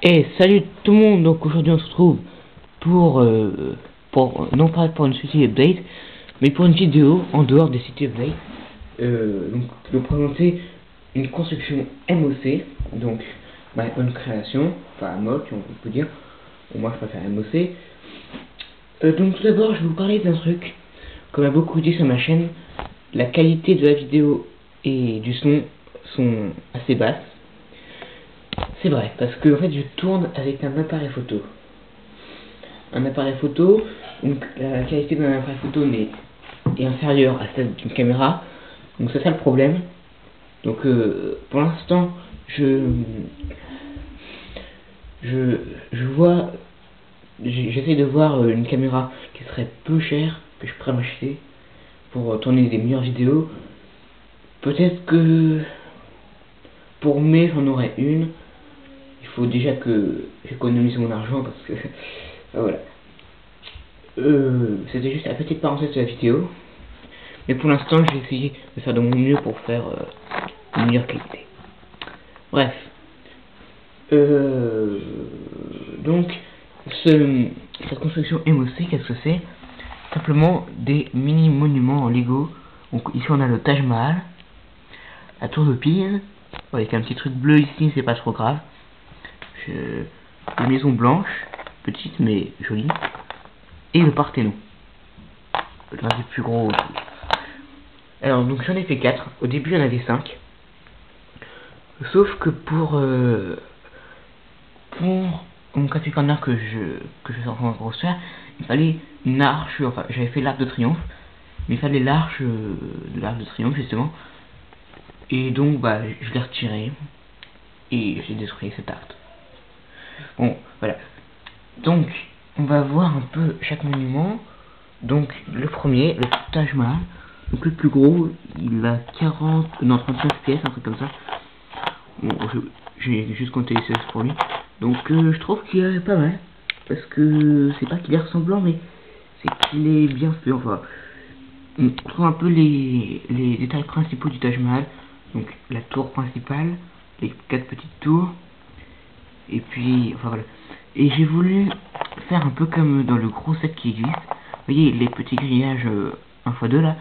Et salut tout le monde, donc aujourd'hui on se retrouve pour, non pas pour une City Update, mais pour une vidéo en dehors des City Updates, donc de présenter une construction MOC, donc ma bonne création, enfin MOC on peut dire, moi je préfère MOC. Donc tout d'abord je vais vous parler d'un truc, comme a beaucoup dit sur ma chaîne, la qualité de la vidéo et du son sont assez basses. C'est vrai, parce que en fait je tourne avec un appareil photo. Un appareil photo, donc la qualité d'un appareil photo est inférieure à celle d'une caméra, donc c'est ça le problème. Donc pour l'instant je vois, j'essaie de voir une caméra qui serait peu chère, que je pourrais m'acheter pour tourner des meilleures vidéos. Peut-être que pour mai j'en aurai une. Il faut déjà que j'économise mon argent parce que voilà. C'était juste la petite parenthèse de la vidéo. Mais pour l'instant, j'ai essayé de faire de mon mieux pour faire une meilleure qualité. Bref. Donc, cette construction MOC, qu'est-ce que c'est? Simplement des mini-monuments en Lego. Donc ici on a le Taj Mahal, la tour de Pise, avec un petit truc bleu ici, c'est pas trop grave. Une maison blanche, petite mais jolie, et le Parthénon, l'un des plus gros trucs. Alors donc j'en ai fait 4, au début il y en avait 5, sauf que pour mon café corner que je suis en train de construire, il fallait une arche, enfin j'avais fait l'arc de triomphe, mais il fallait l'arche de l'arc de triomphe justement, et donc bah je l'ai retiré, et j'ai détruit cet arc. Bon, voilà. Donc, on va voir un peu chaque monument. Donc, le premier, le Taj Mahal. Donc, le plus gros, il a 39 pièces, un truc comme ça. Bon, j'ai juste compté les 16 pour lui. Donc, je trouve qu'il est pas mal. Parce que c'est pas qu'il est ressemblant, mais c'est qu'il est bien fait. Enfin, on trouve un peu les détails principaux du Taj Mahal. Donc, la tour principale, les 4 petites tours. Et puis, enfin voilà. Et j'ai voulu faire un peu comme dans le gros set qui existe. Vous voyez les petits grillages 1x2 là.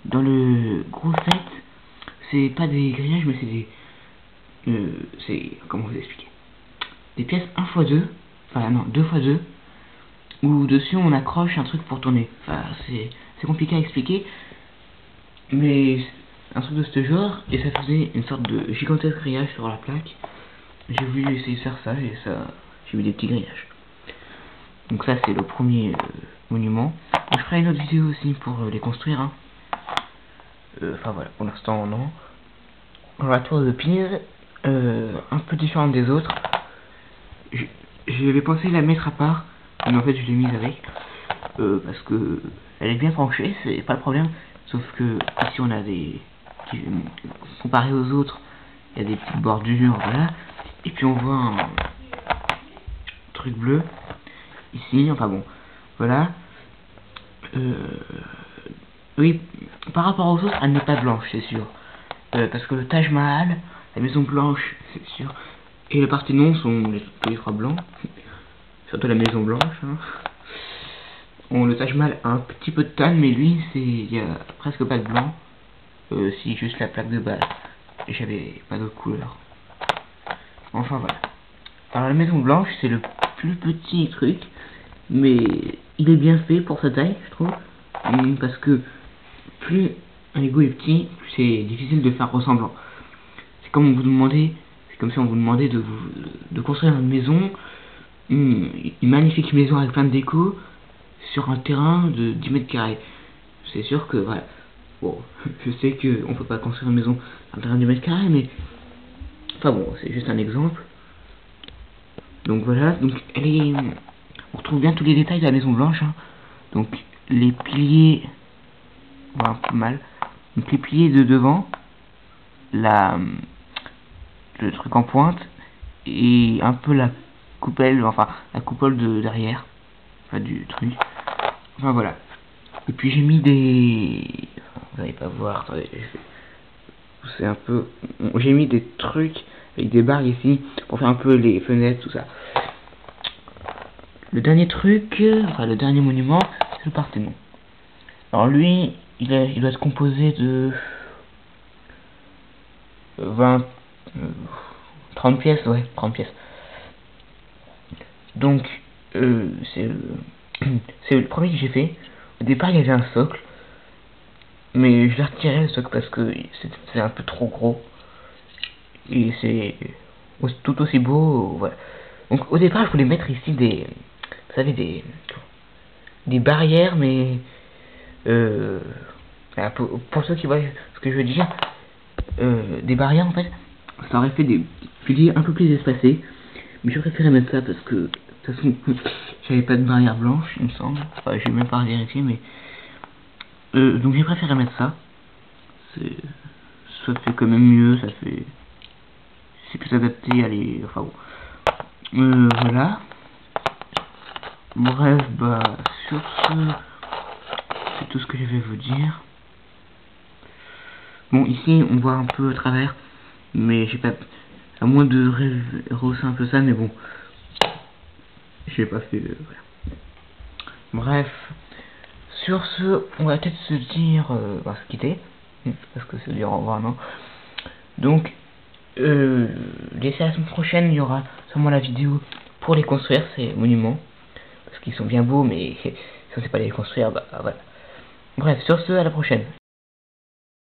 Dans le gros set, c'est pas des grillages, mais c'est des... c'est... comment vous expliquer? Des pièces 1x2, enfin non, 2x2, où dessus on accroche un truc pour tourner. Enfin, c'est compliqué à expliquer, mais un truc de ce genre, et ça faisait une sorte de gigantesque grillage sur la plaque. J'ai voulu essayer de faire ça, et ça, j'ai mis des petits grillages. Donc ça c'est le premier monument. Donc, je ferai une autre vidéo aussi pour les construire. Hein. Enfin voilà, pour l'instant non. Alors, la tour de Pise, un peu différente des autres. J'avais pensé la mettre à part, mais en fait je l'ai mise avec. Parce que elle est bien tranchée, c'est pas le problème. Sauf que ici on a des... comparé aux autres, il y a des petites bordures, voilà. Et puis on voit un truc bleu ici, enfin bon, voilà. Oui, par rapport aux autres, elle n'est pas blanche, c'est sûr. Parce que le Taj Mahal, la maison blanche, c'est sûr, et le Parthénon sont tous les trois blancs. Surtout la maison blanche. Hein. Bon, le Taj Mahal a un petit peu de tan, mais lui, il y a presque pas de blanc. Si juste la plaque de base. Et j'avais pas d'autre couleur. Enfin voilà. Alors la maison blanche, c'est le plus petit truc, mais il est bien fait pour sa taille, je trouve. Parce que plus un Lego est petit, plus c'est difficile de faire ressemblant. C'est comme c'est comme si on vous demandait de construire une maison, une magnifique maison avec plein de déco, sur un terrain de 10 mètres carrés. C'est sûr que, voilà. Bon, je sais qu'on peut pas construire une maison sur un terrain de 10 mètres carrés, mais... enfin bon, c'est juste un exemple. Donc voilà, donc on retrouve bien tous les détails de la maison blanche. Hein. Donc les piliers, voilà, un peu mal. Donc les piliers de devant, le truc en pointe, et un peu la coupole, enfin la coupole de derrière, enfin du truc. Enfin voilà. Et puis j'ai mis des... vous n'allez pas voir, attendez, c'est un peu... j'ai mis des trucs avec des barres ici pour faire un peu les fenêtres, tout ça. Le dernier truc, enfin le dernier monument, c'est le Parthénon. Alors lui, il doit être composé de 30 pièces, ouais, 30 pièces. Donc, c'est le premier que j'ai fait. Au départ, il y avait un socle, mais je l'ai retiré le socle parce que c'est un peu trop gros. Et c'est tout aussi beau, voilà. Donc, au départ, je voulais mettre ici vous savez, des barrières, mais pour ceux qui voient ce que je veux dire, des barrières en fait, ça aurait fait des piliers un peu plus espacés, mais je préférais mettre ça parce que de toute façon j'avais pas de barrière blanche, il me semble, enfin j'ai même pas vérifié, mais donc j'ai préféré mettre ça. Ça fait quand même mieux, c'est plus adapté à les, enfin bon, voilà. Bref, bah sur ce, c'est tout ce que je vais vous dire. Bon, ici on voit un peu à travers, mais j'ai pas, à moins de rehausser un peu ça, mais bon, j'ai pas fait, voilà. Bref, sur ce, on va peut-être se dire, se quitter, parce que c'est dire au revoir, non. Donc, d'ici la semaine prochaine, il y aura sûrement la vidéo pour les construire, ces monuments, parce qu'ils sont bien beaux, mais si on sait pas les construire, bah voilà. Bref, sur ce, à la prochaine.